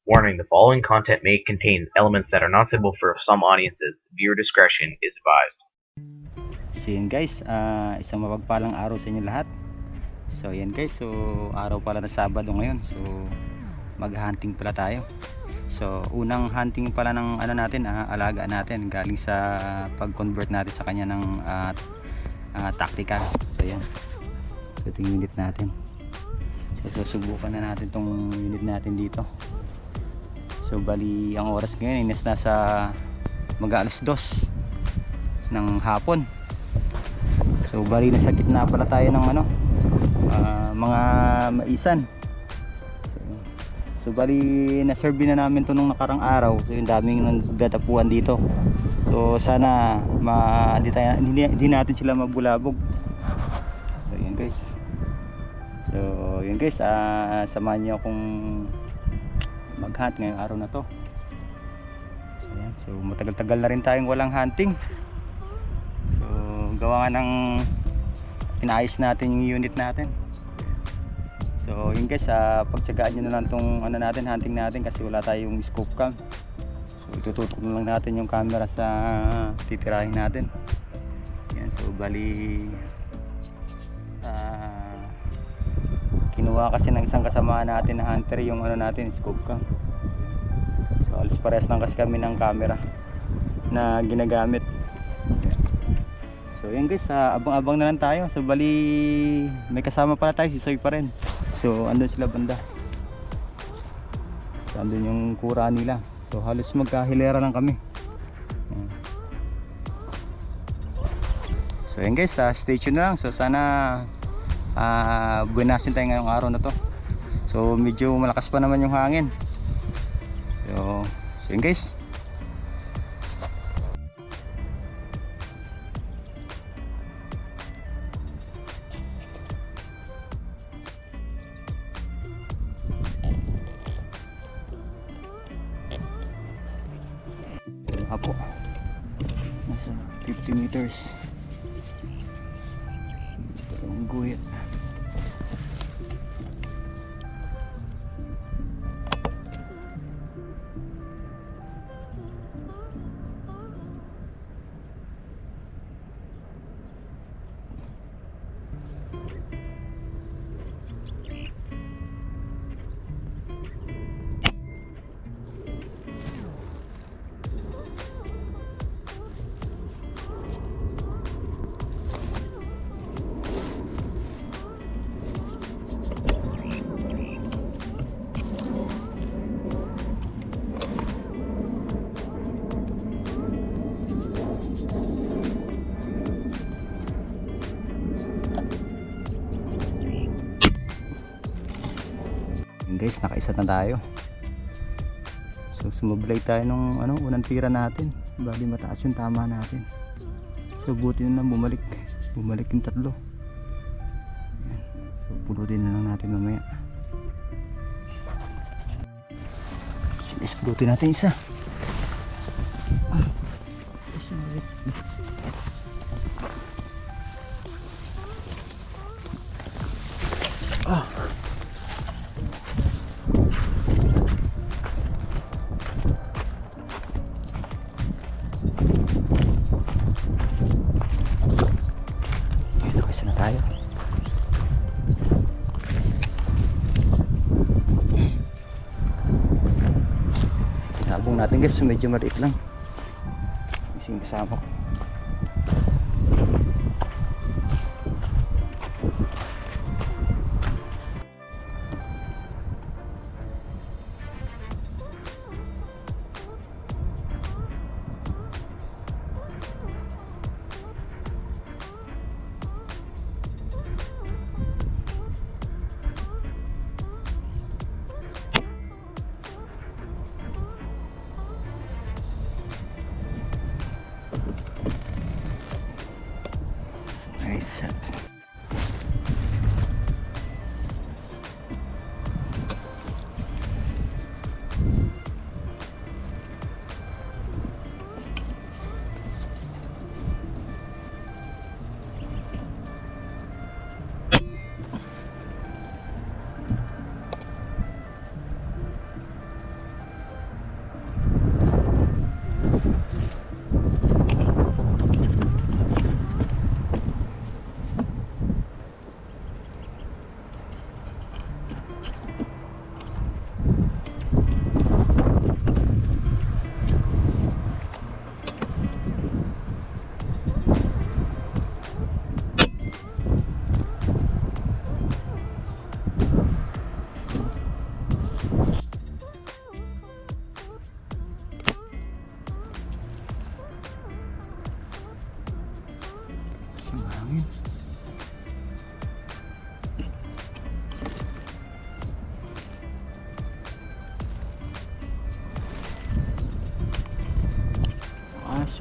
Warning: the following content may contain elements that are not suitable for some audiences. Viewer discretion is advised. So yun guys, isang mapagpalang araw sa inyo lahat. So yan guys, so araw pala na Sabado ngayon. So mag-hunting pala tayo. So unang hunting pala ng ano natin, alaga natin galing sa pag-convert natin sa kanya ng tactical. So yan. So ito yung unit natin. So susubukan na natin tong unit natin dito. So bali ang oras ngayon is nasa mag-alas 2 ng hapon. So bali nasa gitna pala tayo ng ano, mga maisan. So bali na-serve na namin to nung nakarang araw. So yung daming nagdadapuan dito. So sana hindi natin sila mabulabog. So yun guys. So yun guys, samahan niyo akong mag-hunt ngayong araw na to. Ayan. So matagal-tagal na rin tayong walang hunting. So gawa nga ng inayos natin yung unit natin. So yun guys, pagtsagaan nyo na lang tong ano natin, hunting natin, kasi wala tayong scope cam. So itututok na lang natin yung camera sa titirahin natin. Yan, so bali kinuha kasi ng isang kasama natin na hunter yung ano natin, scope cam. So alas parehas lang kasi kami ng camera na ginagamit. So yun guys, abang-abang na lang tayo. So bali may kasama pala tayo, si Soy pa rin. So andun sila banda. So andun yung kura nila. So halos magkahilera lang kami. So yun guys, stay tuned na lang. So sana buenasin tayo ngayong araw na to. So medyo malakas pa naman yung hangin. So yun guys. Apo, nasa 50 meters. Ito ang guhit. Guys, nakaisa na tayo. So sumablay tayo nung ano, unang tira natin. Bali mataas yung tama natin. So buti na lang bumalik yung tatlo. Ayan. So pulutin na lang natin mamaya. Sinisputin natin isa. Isa na tayo. Tinabong natin guys, medyo maliit lang. Ising kasama ko.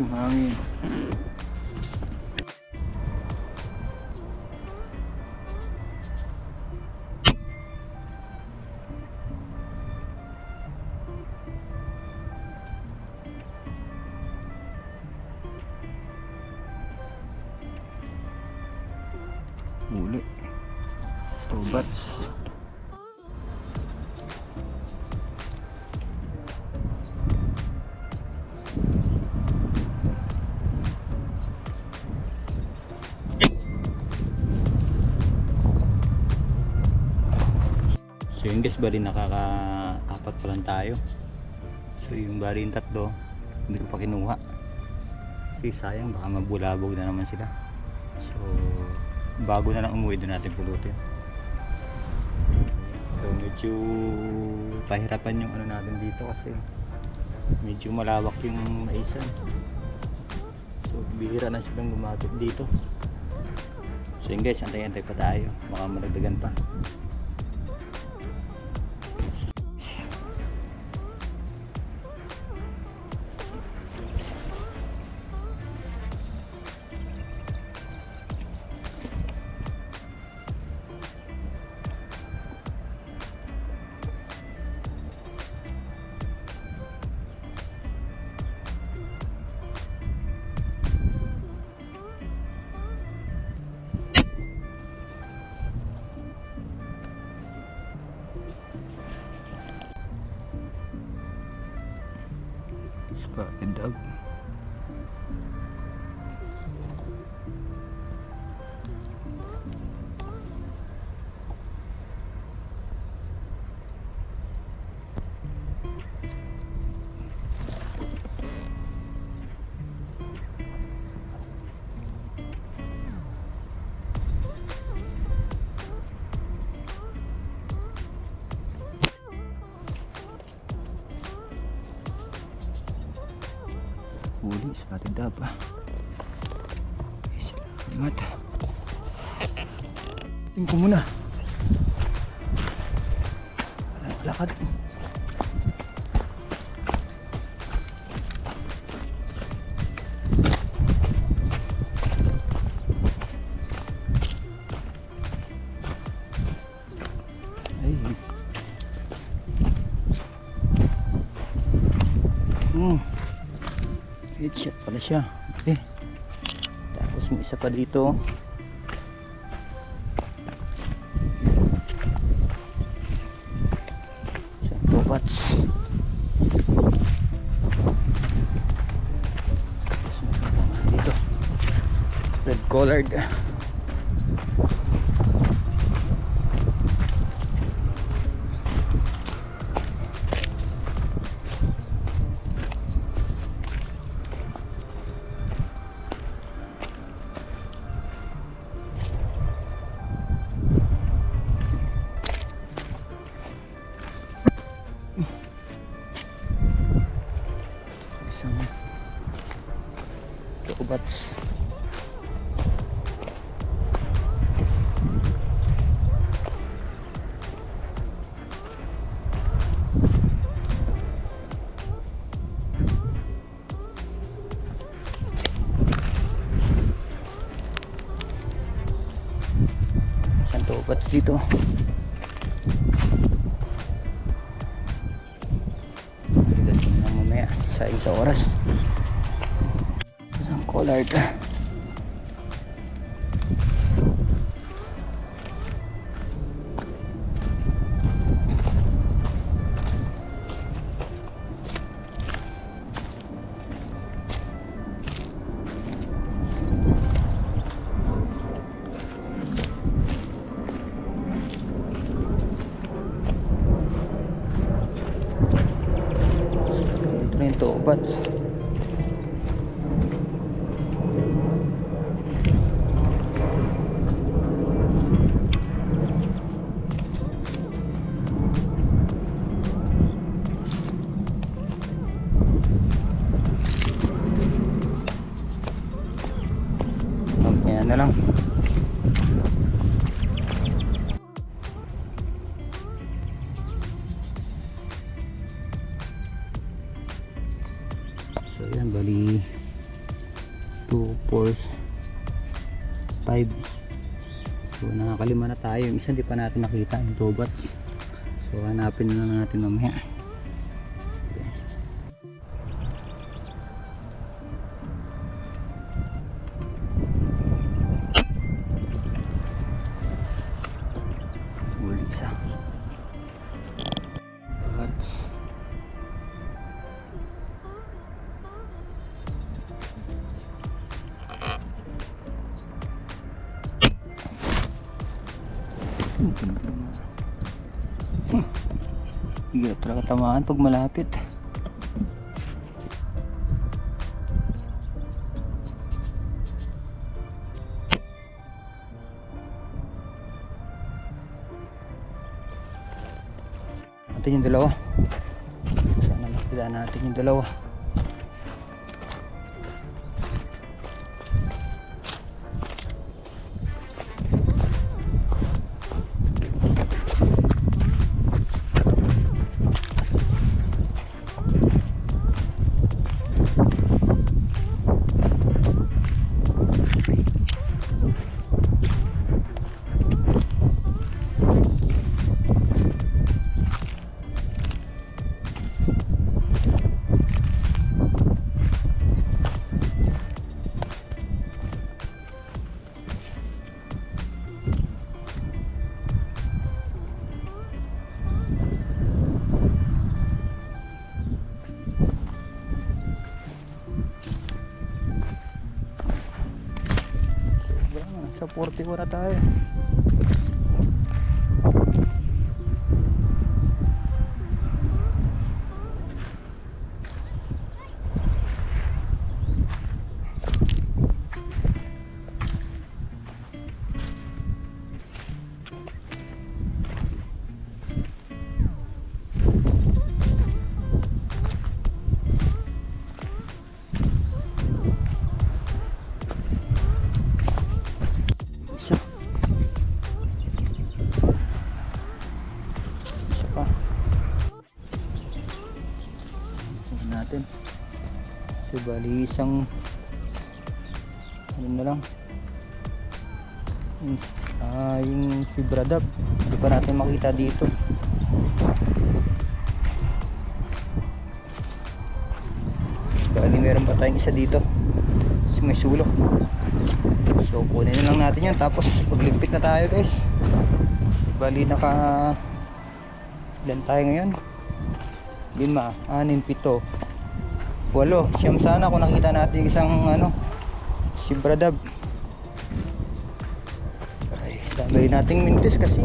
yung hangin. Uli. Tubats. So yun guys, bali nakaka-apat pa lang tayo. So yung bali yung tatlo hindi ko pa kinuha kasi sayang, baka mabulabog na naman sila. So bago na lang umuwi doon natin pulutin. So medyo pahirapan yung ano natin dito kasi medyo malawak yung maisan. So bihira na silang gumapit dito. So yun guys, antay-antay pa tayo, baka malagdagan pa. Spotted dog. Huli, spotted dog. Salamat. Tingin ko muna. Lakad. Ay. Headshot pala siya. Okay. Tapos may isa pa dito. Isang tubats. Tapos may pa dito. Red collared. Isang tubats. Isang tubats dito. Sa isang oras. Isang collard. Ito rin tubats. Ayan na lang. So yan, bali 2, 4, 5. So nakakalima na tayo. Yung isa hindi pa natin nakita, yung 2 bats. So hanapin na lang natin mamaya. Huli isa. Bats. Hindi talaga tamaan pag malapit. Natin yung dalawa. Sana makita natin yung dalawa. Sa 40 na tayo. Natin. So bali isang ano na lang yung fibradab hindi pa natin makita dito. Bali meron pa tayong isa dito kasi may sulok, so kunin na lang natin yan tapos pagligpit na tayo guys. So, bali naka ilan tayo ngayon? 5, 6, 7, 8, siyam sana kung nakita natin isang ano sibradab. Ay, dami nating mintis kasi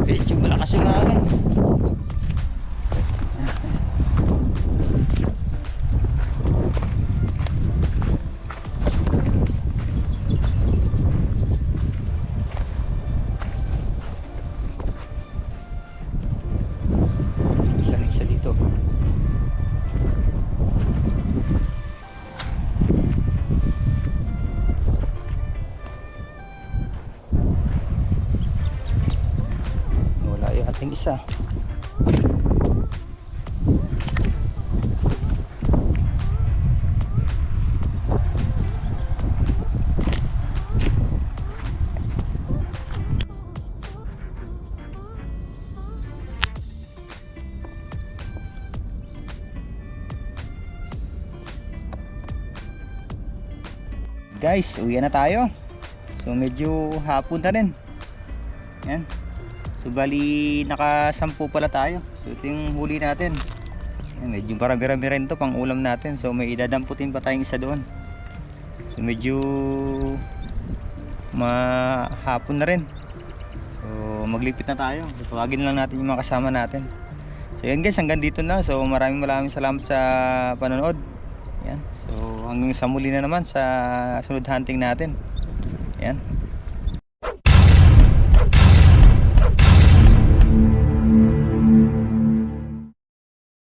medyo malakas yung hangin. Isa dito. Wala yung ating isa. Guys, uwi na tayo. So medyo hapon na rin. Yan. So bali naka-10 pala tayo. So ito yung huli natin. Yan, medyo marami-rami rin to pang ulam natin. So may idadamputin pa tayong isa doon. So medyo mahapon na rin. So maglipit na tayo. Tawagin na lang natin yung mga kasama natin. So yan guys, hanggang dito na. So maraming salamat sa panonood. Yan. So hanggang sa muli na naman sa sunod hunting natin. Yan.